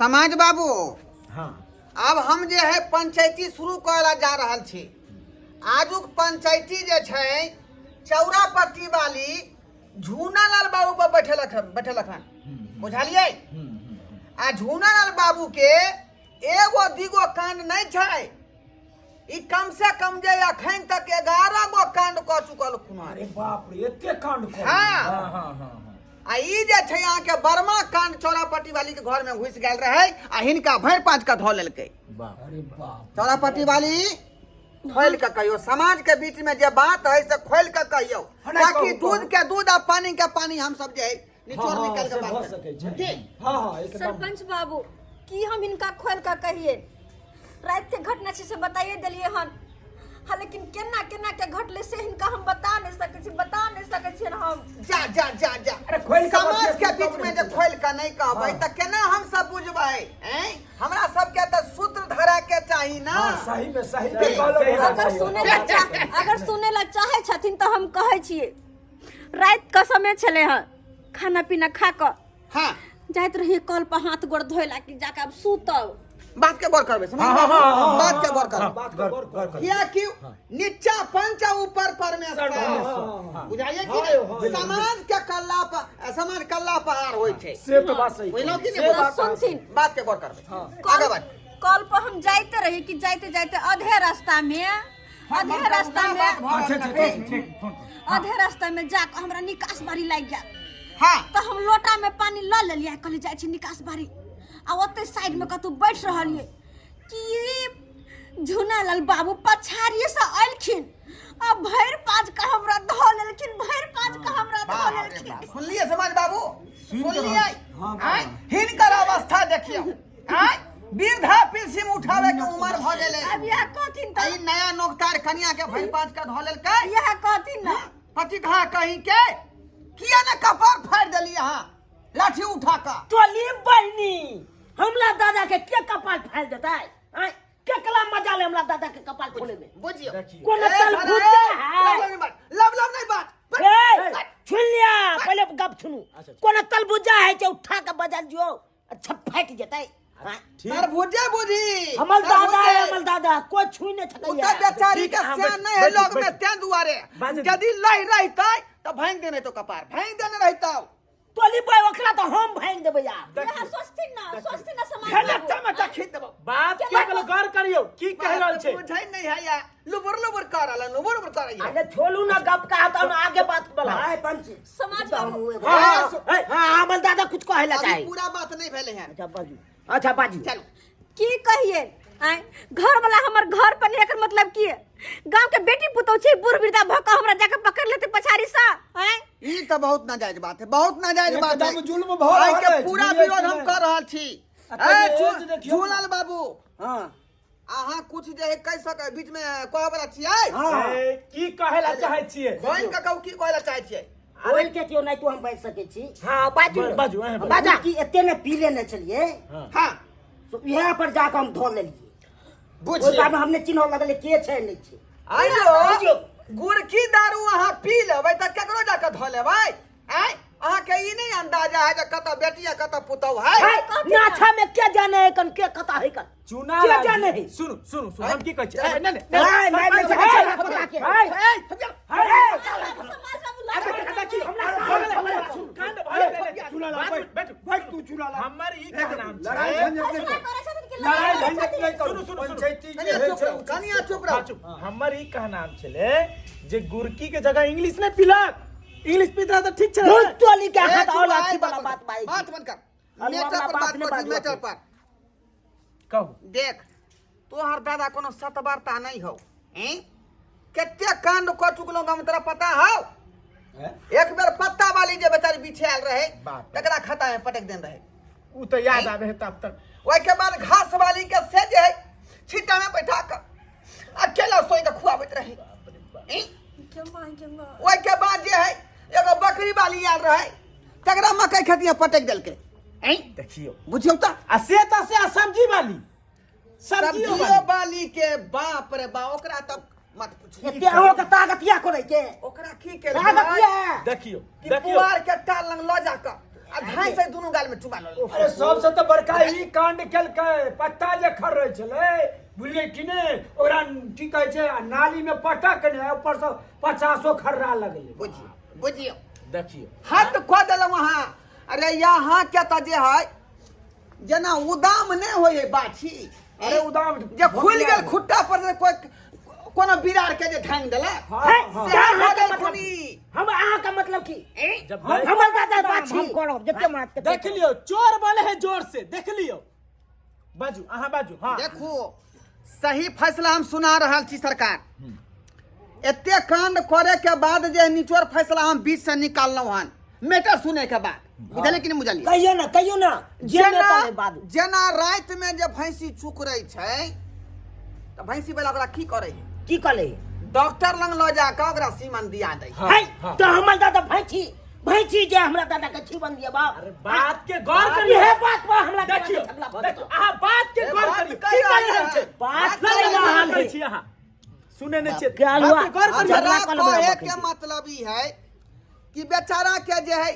समाज बाबू हाँ अब हम जे है पंचायती शुरू करला जा रहल छी। आजुक पंचायती जे छै चौरापट्टी वाली झूनालाल बाबू पर बैठलक हन बुझलिए। आ झूनालाल बाबू के एगो दिगो कांड नहीं छै, ई कम से कम जे अखन तक 11 गो कांड क चुकल खुना। अरे बाप रे एते कांड कर। हाँ। हाँ हाँ हाँ आ ई जे छै यहाँ के बर्मा कांड चौरापट्टी वाली के घर में घुस गेल रहे आ हिनका भर पाँच का धो लेलकै। अरे बाप चौरापट्टी वाली खोल के कहियो, समाज के बीच में जे बात है से खोल के कहियो, ताकि दूध के दूध आ पानी के पानी हम सब जे है निचोड़ निकाल के बात करें। ठीक। हाँ हाँ एकदम। सरपंच बाबू की हम इनका खोल का कहिए, रात के घटना से बताइए दिलिए हन। हाँ लेकिन केना केना के घटले से इनका हम बता नहीं सके छी हम। जा जा जा जा अरे खोल के समाज के बतिया बीच में जे खोल के नहीं कहबै त केना हम सब बुझबै हैं? हमरा सब के त सूत्र धरे के चाही ना। हाँ सही में सही ठीक। में कहलो बोला अगर सुने ला चाहे छथिन तो हम कहे छिए, रात का समय छले हन, खाना पीना खा क हां जाइत रहिए कल पर हाथ गोड़ धोइला कि जाके अब सूतब। बात के बर करबै समझ हाँ, हाँ, हाँ, बात के बर हाँ, कर। बात का गौर कर। किया कि नीचा पंच ऊपर परमेश्वर। हाँ। बुझाइए कि हाँ, नहीं? हाँ, समाज के कल्ला पर समाज कल्ला पहाड़ होय छै। से तो बात सही। बुझलो कि से नहीं? बात सुनथिन बात के बर करबै। हाँ। आगे बढ़। कल पर हम जाते रही कि जाते आधे रास्ता में अच्छा ठीक आधे रास्ता में जाकर हमरा निकास बारी लग गया। हां तो हम लोटा में पानी ल लेलिए, कहली जाय छी निकास बारी। आ ओते साइड में कतौ बैठ रहलिए कि झूनालाल बाबू पछाड़िए से अलखिन आ भैर पाँच का हमरा धो लेलखिन, भैर पाँच का हमरा धो लेलखिन। सुनलिए समाज बाबू, सुनलिए। हाँ, आय हिनकर अवस्था देखियो। आय वृद्धा पेंशन उठावे के उम्र भ गेले। अब यह कहथिन ई त नया नौकतार कन्या के भैर पाँच का धो लेलकै। यह कहथिन ना पति कहा कहीं के किया ने कपार फाड़ देली हां लाठी उठा का। टोली बहनी हमला दादा के कपाल फाड़ देता है? आय, के कला मजा ले हमला दादा के कपाल फोड़े में? बुझियो कोन तल भूजा है? लब नहीं बात। ए, छुन लिया पहले गप सुनू। कोन तल भूजा है जो उठा के बजा दियो, अच्छा फट जता है। तार भुजे बुझी हमल दादा है, हमल दादा कोई छुई नहीं उता सकैया। बेचारी के सियान नहीं है लोग में ते दुआरे यदि लई रहतै त भांग देने तो कपार भांग देने रहतौ। टोली बय ओकरा तो हम भांग देबै यार। यह सोचथिन ना समाज हेले बाबू। टमाटर खींच देबो। बात के बल गौर करियो की कह रहल छे। बुझै नहीं है या लुबुर लुबुर कर रहल लुबुर लुबुर कर अरे छोड़ू ना गप का तो आगे बात बोला। हां पंच। समाज बाबू हां हां हमल दादा कुछ कहला अभी चाहे। पूरा बात नहीं भेले हैं। अच्छा बाजू, अच्छा बाजू। चलो की कहिए आय घर वाला हमर घर पर लेकर मतलब की गांव के बेटी पुतौ छी, बूढ़ वृद्धा भका हमरा जाके पकड़ लेते पछाड़ी सा। आय ई तो बहुत नाजायज बात है, बहुत नाजायज बात है। एकदम जुल्म भ आइ रहल के है। पूरा झूले विरोध हम में। कर रहल छी। एज देखियौ। झूलाल बाबू हां अहाँ कुछ जे है कह सके बीच में कह वाला छियै? हां ए, की कहेला चाहे छिए? बहन के कहू की कहला चाहे छियै? बोल के क्यों नहीं तो हम बैठ सके छी। हां बाजू बाजू, अहें बाजू। बाजा की एते ने पीले न चलिए हां तो यहाँ पर जाकर हम धो ले लिए। बुझिए ओइ बाद में हमने चिन्ह लगले के छै नहीं छै। आइयो गुड़की दारू अहाँ पी लेबै त केकरो जाके धो लेबै? आय अहाँ के ई नहीं अंदाजा है जे कत बेटिया कत पुतौ है? नाछा में क्या जाने है कन के कता है कन चुना क्या जाने है? सुनु सुनु सुनु हम की कहै छी। ए, नहीं नहीं नहीं नहीं नहीं नहीं, पता के हमर ई का नाम लड़ाई छै। झंझट नहीं लड़ाई झंझट नहीं करू। सुनु पंचायती कनिया चुप रहो। हमर ई का नाम छले जे गुरकी के जगह इंग्लिश नहीं पिलक। इंग्लिश पीता तो ठीक छले। भूत टोली के ए, हाथ चुप और रह, लाठी बात वाला बात बाई बात बंद कर। अल्लाह मैटर वाला पर बात बात नहीं कर बाजू मैटर अपने। पर कहू देख तोहर दादा कोनो सतवार्ता नहीं हो हैं? केते कांड क चुकलो हम तोरा पता हो? एक बेर पत्ता वाली जे बेचारी पीछे आयल रहे बाप रे। तकरा खाता में पटक देन रहे। उ तो याद आवे है तब तक। ओइ के बाद घास वाली के से जे है छिटा में बैठा कर अकेला सोई के खुआबत रहे। हैं? ओइ के बाद जे है एगो बकरी वाली आयल रहे तकरा मकई खेतिया पटक देलके। हैं? देखियो बुझियो त आ से त से सब्जी वाली सब्जियों सब्जियों वाली के बाप रे बा ओकरा तक मत पूछिए। एते हो के ताकतिया करे के ओकरा की के ताकतिया देखियो कि देखियो पुआर के टाल लंग ल जाकर आ धाय से दुनू गाल में चुमा लो। अरे सबसे तो बड़का ई कांड केलकै, पत्ता जे खर रहे छले बुझलिए कि ने, ओकरा की कहै छै नाली में पटक ने ऊपर से 50 खर्रा लगले। बुझियो देखियो हद कऽ देलहुँ वहाँ। अरे यहाँ के तऽ जे है जेना उदाम नहीं होए बाछी, अरे उदाम जे खुल गेल खुट्टा पर से कोई कोनो बिरार के जे ढंग देला से अहाँ के मतलब हम अहाँ का मतलब की जब हमर दादा बाछी हम करब जते मात के देख लियो, चोर बने है जोर से, देख लियो। बाजू अहाँ बाजू। हाँ देखो सही फैसला हम सुना रहल छी सरकार। एते कांड करे के बाद जे निचोड़ फैसला हम बीच से निकाललहुँ हन मैटर सुने के बाद, बुझलिए कि नहीं बुझलिए? कहियो ना जे नेता ने बात जेना रात में जे भैंसी चुक रही छै तो भैंसी वाला ओकरा की करे है? की कले डॉक्टर लंग ल जाके ओकरा सीमन दिया दे। है तो हमर दादा भैंसी जे हमरा दादा के छीवन दिए बा। अरे बात के गौर करिए, है बात पर हमरा देखियो देखियो अहाँ बात के गौर करिए। बात की कह रहल छै? बात कर कर रहल रहल है। छी अहाँ, सुने ने छियै? क्या हुआ? बात के गौर करिए। हमरा कलम कहे रखै के छी। मतलब ई है कि बेचारा के जे है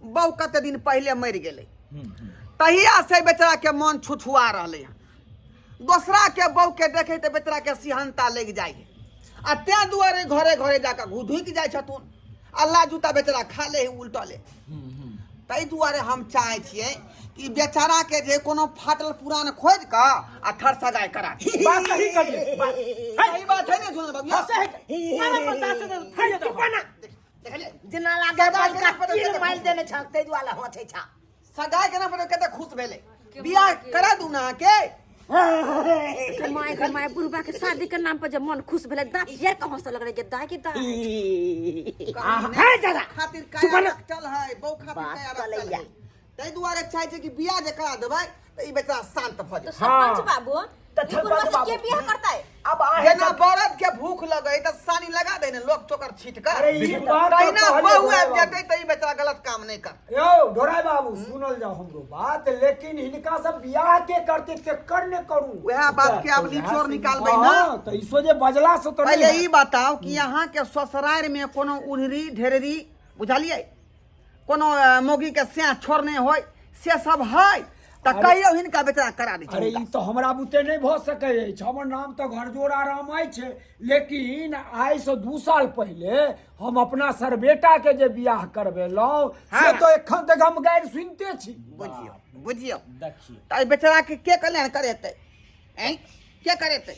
बहु कते दिन पहले मर गेले, तहिया से बेचारा के मन छुछुआ रहले है। दूसरा के बहु के देखे तो बेचारा के सिहनता लग जाए है। आ ते दुआरे घरे घरे जाकर घुधुक जाए छथुन, अल्लाह जूता बेचारा खा ले उल्टले। ताहि दुआरे हम चाहे छियै कि बेचारा के जे कोनो फाटल पुरान खोज के आ ठरसगाई करा दी। बात सही करिए। बात सही बात है ना सुन बाबू? माने बता से देखले जना लागे बल का 3 माइल देने छकते वाला होछै छा सगाई केना पर कते खुश भेले, बियाह करा दू ना के। माय बुढ़बा के शादी के नाम पर जब मन खुश भेले दांत ये कहां से लग रहे के दाई के दाई है दादा खातिर चुप काया ना। रखल है बहु खातिर बात काया कर रखल लिया। है। तै दुआरे चाहे छै कि बियाह जे करा देबै त ई बेचारा शांत भ तो जाए। सरपंच बाबू तो ई बुढ़बा से के बियाह करता है? अब आहे जेना बरद के भूख लगे त सानी लगा दे ने लोग चोकर छीट कर। अरे ई बात तहिना तो कहलिए बहु ढोराई आबि जेतै त ई बेचारा गलत काम नहीं कर। यो ढोराई बाबू सुनल जाओ हमरो बात, लेकिन हिनका सब बियाह के करते चक्कर ने करू। वह बात के अब निचोड़ निकालबै ना। तो इसो जे बजला से तो पहले नहीं ई बताओ कि यहाँ के ससुराल में कोनो उड़री ढेररी बुझलिए कोनो मोगी के से छोड़ने होय से सब है त कहियो हिनका बेचारा करा दी। अरे ई तो हमरा बुते नहीं भ सकै अछि। हमर नाम तो घरजोड़ा राम आई छै, लेकिन आइ से 2 साल पहले हम अपना सर बेटा के जे बियाह करबेलौं से हाँ। तो एखन तक हम गाइर सुनते छी। बुझियो बुझियो देखिए त बेचारा के कल्याण करेतै हैं, के करेतै?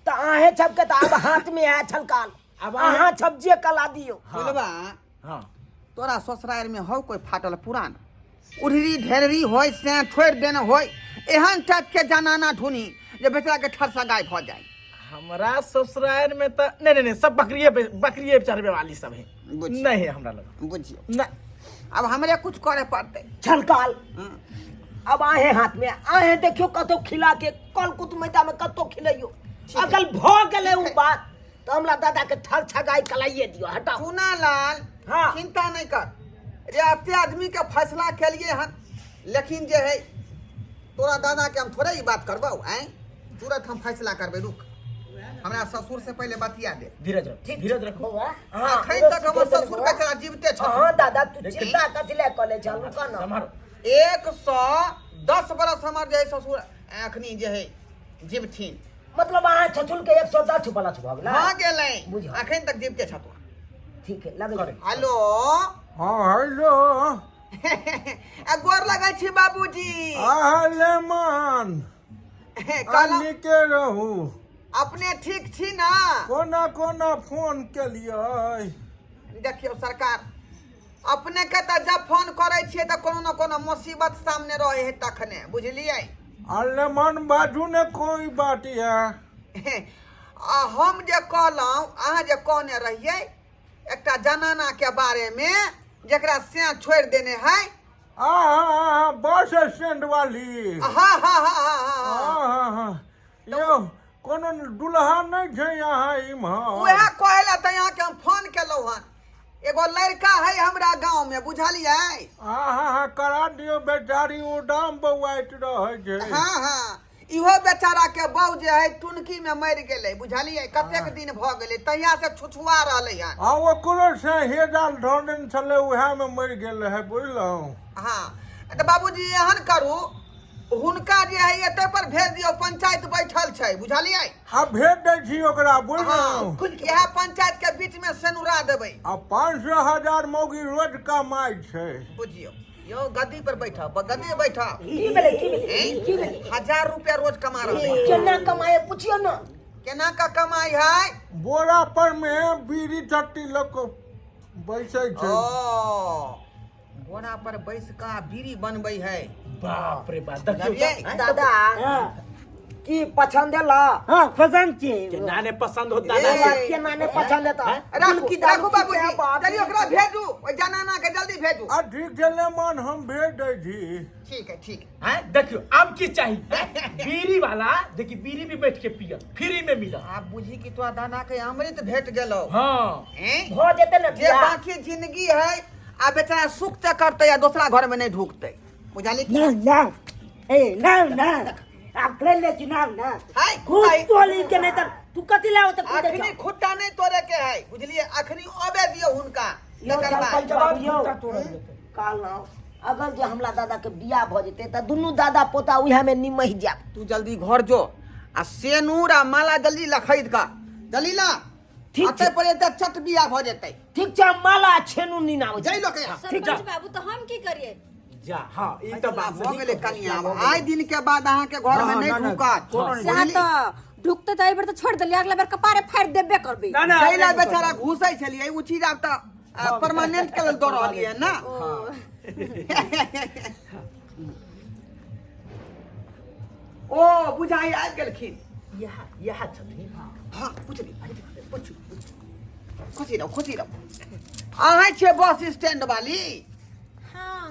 तो आहे छप के तो अब हाथ में है छलकाल, अब अब अहाँ छप जे कला दियो। बोलबा हां तोरा ससुराल में हो कोई फाटल पुरान उड़री ढेररी होय से छोड़ देने होय एहन टाइप के जनाना ढूनी जे बेचारा के ठरसा गाय भ जाए? हमरा ससुराल में तो नहीं सब बकरिए चरबे वाली सब है, बुझियो। नहीं है हमरा लग। बुझियो नहीं अब हमरे कुछ करे पड़ते। छलकाल अब आहे हाथ में आहे देखियो कतो खिला के कल कुत मैदा में कतो खिलैयो अकल भ गेले उ बात तो हमरा दादा के ठग छगाई कलाइए दियो हटाओ। सुना लाल हाँ। चिंता नहीं कर, रे अते आदमी के फैसला के लिए हन, लेकिन जे है तोरा दादा के हम थोड़े ही बात करबो हैं, तुरंत हम फैसला करबे। रुक हमरा ससुर से पहले बतिया दे। धीरज रखो। हां अखन तक हमर ससुर बेचारा जीवते छ। हां दादा तू चिंता कथिले कले चल कन समारो 110 बरस हमर जे है ससुर अखनी जे है जीवथिन। मतलब अहाँ छछुल के 110 छुपला भ गेला। हां गेलै बुझियो। अखन तक जीवते छ तू। ठीक है लगे हेलो हाँ हेलो गोर लगै छी बाबूजी। आहले मान कहलौं, के रहू अपने ठीक छी ना? कोना कोना फोन केलियै? देखियो सरकार अपने के त जब फोन करे छियै त कोनो न कोनो मुसीबत सामने रहे है तखने, बुझलियै? अल्ले मन बाजू ने कोई बात है। हम जे कहलौं अहाँ जे कहने रहियै एकटा जनाना के बारे में जेकरा से छोड़ देने है। बस स्टैंड वाली। हाँ हाँ हाँ हाँ हाँ यो कोनो दुल्हा नहीं छै यहाँ इम्हर? वह कहला त यहाँ के हम फोन केलौं हन। एगो लड़का है हमरा गांव में, बुझलियै? करा दियो बेचारी उडाम बौआइत रहे छै। हाँ हाँ इहो बेचारा के बहू जे है टुनकी में मर गेले बुझलिए कतेक दिन भ गेले तहिया से छुछुआ रहले हन आ ओकरो से हेजाल ढोंडन छले उहे में मर गेल है बुझलहुँ। हाँ तो बाबूजी एहन करू हुनका जे है एते पर भेज दियो पंचायत बैठल छै बुझलिए आ भेज दै छी ओकरा हाँ बुझलहुँ। इहे पंचायत के बीच में सेनुरा देबै आ 500,000 मौगी रोज कमाइ छै। बुझियो यो गद्दी पर बैठा गद्दी बैठा की भेलै की भेलै की भेलै 1000 रुपया रोज कमा रहले केना कमाए पूछियो ना। केना का कमाई है बोरा पर में बीड़ी चट्टी लोग बैसे छै। ओ बोरा पर बैस का बीड़ी बनबै है बाप रे बाप बुझलिए दादा की पसंद है ला। हाँ पसंद छी नाने पसंद होता ए, है केना ने पसंद है ता राखू राखू बाबूजी चलिए ओकरा भेजू ओइ जनाना के जल्दी भेजू आ ठीक छै लेमन हम भेज दै छी। ठीक हैं देखियो अब की चाहिए बीड़ी वाला देखिए बीड़ी भी बैठ के पिया फ्री में मिला। आप बुझी कि तो दाना के अमृत भेट गेलो हाँ हैं हो जेते ना जे बाकी जिंदगी है आ बेचारा सुख से करते या दूसरा घर में नहीं ढुकते बुझाली ना ना ए ना ना आप ले ले चुनाव ना हाय खुद टोली के नहीं तो तू कथी लाओ तो खुद अखनी खुट्टा नहीं तोड़े के है बुझलिए अखनी अबे दियो हुनका लेकर बाद जवाब काल ना अगर जो हमला दादा के बियाह भ जेते त दुनू दादा पोता उहे में निमहि जाब। तू जल्दी घर जो आ सेनूर आ माला जल्दी लखैद का जल्दी ला ठीक अते छै। पर एते चट बिया भ जेतै ठीक छै माला छेनु नीना हो जय लोग यहाँ सरपंच बाबू तो हम की करिए जा हाँ ये तो बात भ गेलै कनिया आइ दिन के बाद अहाँ के घर में नहीं ढुकत सहा तो ढुकते तो एबर तो छोड़ देलिए अगला बार कपारे फाड़ देबे करबे ना ना जैला बेचारा घुसै छलिए उ चीज आब त परमानेंट के लेल दऽ रहलिए ना ओ बुझाई आबि गेलखिन यह छथिन हाँ पूछ खुशी रहो अहाँ छियै बस स्टैंड वाली हाँ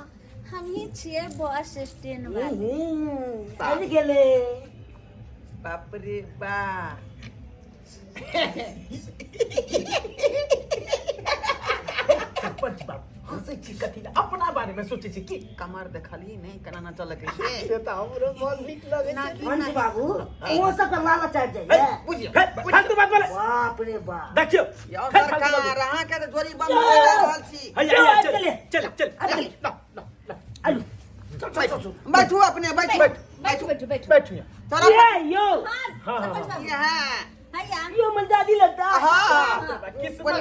हम ही छिए बस स्टैंड वाले आबि गेले बाप रे बा सरपंच बाप हंसे छी कथी ला अपना बारे में सोचे छी की कमर देखली नहीं केना न चलक से से तो हमरो मन नीक लगे छै। अंश बाबू वो सब का लालच आ जाए बुझियो फालतू बात बोले बाप रे बाप देखियो यो सरकार अहाँ के त जोरी बंद कर रहल छी हैया चल आलू बैठू अपने बैठू बैठ बैठो चलो ये यो हाँ हाँ ये है हैया यो मलदादी लगता हाँ किस बोल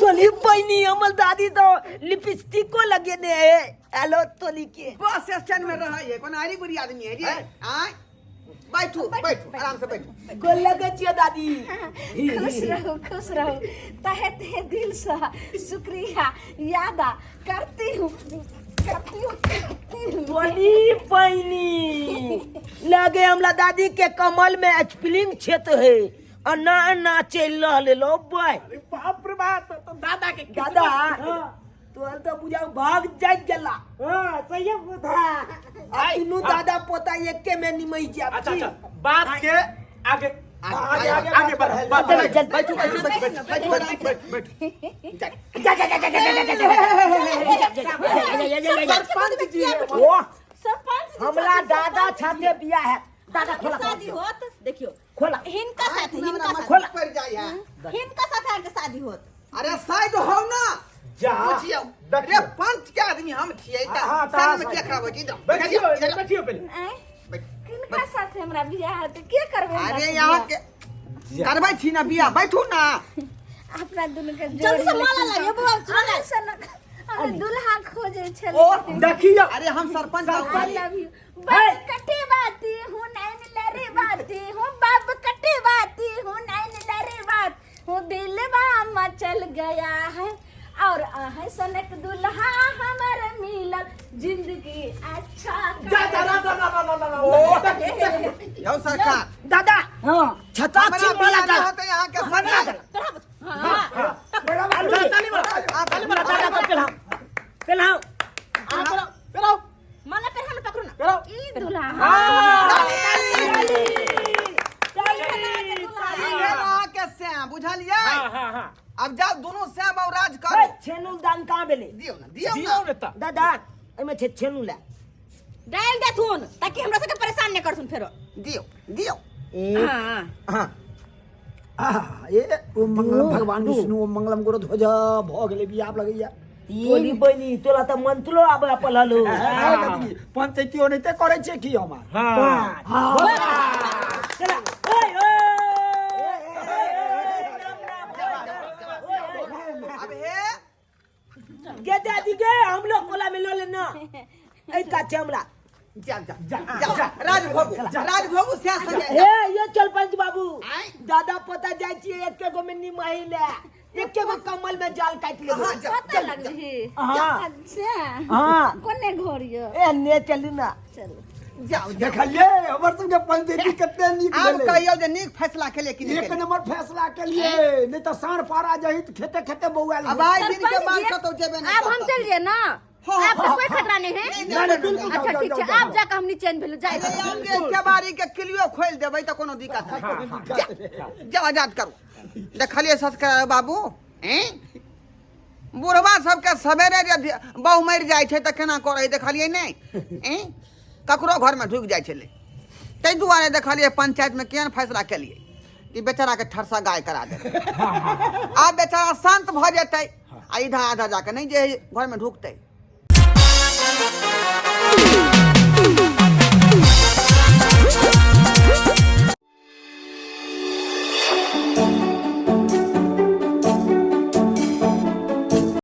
तोली पैनी हमल दादी तो लिपस्टिक को लगे ने है हेलो तोली के बस स्टैंड में रह है कोन आरी बुरी आदमी है जी आय बैठू आराम से बैठू को लगे छियो दादी खुश रहो तहे तहे दिल से शुक्रिया यादा करती हूँ तोली पैनी लगे हमला दादी के कमल में स्प्रिंग क्षेत्र है अन्ना अन्ना चल रहले लो बॉय बाप रे बाप तो दादा के दादा तो तो बुझा भाग जाग गेला हाँ सही बुधा तीनों दादा पोता एक के में निमई जा अच्छा बात के आगे आगे बढ़ बात बैठू सरपंच जी सरपंच जी हमला दादा छाते बिया है दादा खोला शादी होत देखियो खोला हिनका साथ खोला पड़ जाय है हिनका साथ आके शादी होत अरे साइड हो ना जा पूछियो अरे पंच के आदमी हम छियै त हाँ, तो सामने हाँ, में देख रहा जी बैठियो पहले किनका साथ हमरा बियाह होत के करबे अरे यहाँ के करबै छी ना बिया बैठू ना अपना दुनु के जल्दी से माला लाइए बाबा से न अरे दुल्हा खोजे छले ओ देखियो अरे हम सरपंच आई लव यू बाप कटे बाती हूँ नैन लरे बाती हूँ बाप कटे बाती हूँ नैन लरे बात हूँ दिल मचल गया है और आहे सनक दुल्हा हमर मिलल जिंदगी अच्छा यो सरकार दादा हाँ छता हमरा छी बिया माला नहीं का होते यहाँ के सरकार दादा को पहलाओ माला पे हम पकड़ो ना ई दुल्हा के श्याम बुझलिए अब जाओ दोनों श्याम और राज ए, करो छेनु दान कहाँ बेले दियो ना दियो नेता दादा एमे छे छेनू ला डाल देथुन ताकि हमरा सबके परेशान नहीं करथुन फेरो दियो दियो एक हां हाँ ये ओम मंगलम भगवान विष्णु ओम मंगलम गुरु ध्वज भ गेले बियाह लगैया तोली बनी तोला त मंत्रो आबे पललो पंचायती ओनैते करे छै की हमार चला ओए ओए अब हे गे दादी गे हम लोग कोला में लो लेना ऐ का चमड़ा जा जा जा राजभोग से संगे हे ये चल पंच बाबू आय। दादा पता जाय छी एक गो में निमाही ले एक गो कमल में जाल काट ले हाँ, जा, पता लग रही हाँ। अच्छा हाँ कोने घर यो ए ने चली ना चलो जाओ देखलिए हमर सबके पंचायती कते नीक आब भेलै कहियो जे नीक फैसला केले कि एक नहीं नंबर फैसला के लिए नहीं तो साढ़ पारा जाही तो खेते खेते बौआ अब आई दिन के बाद कतो जेबे नहीं अब हम चल रहे ना हाँ, आपका कोई खतरा नहीं है नहीं, बिल्कुल अच्छा जाओ, ठीक जाओ, है जाओ, आप जाकर हमनी चैन भेलो जाए आगे केबारी के किलियो खोल देबै त कोनो दिक्कत नहीं जा आजाद करू देखलिए ससकर बाबू हैं बुढ़वा सबके सवेरे जे बहु मर जाय छै त केना करे देखलिए नहीं हैं ककरो घर में ढुक जाय छले तै दुआरे देखलिए पंचायत में केहन फैसला केलिए कि बेचारा के ठरसा गाय करा दे आब बेचारा शांत भ जेतै आ इधर आधा जाके नहीं जे घर में ढुकतै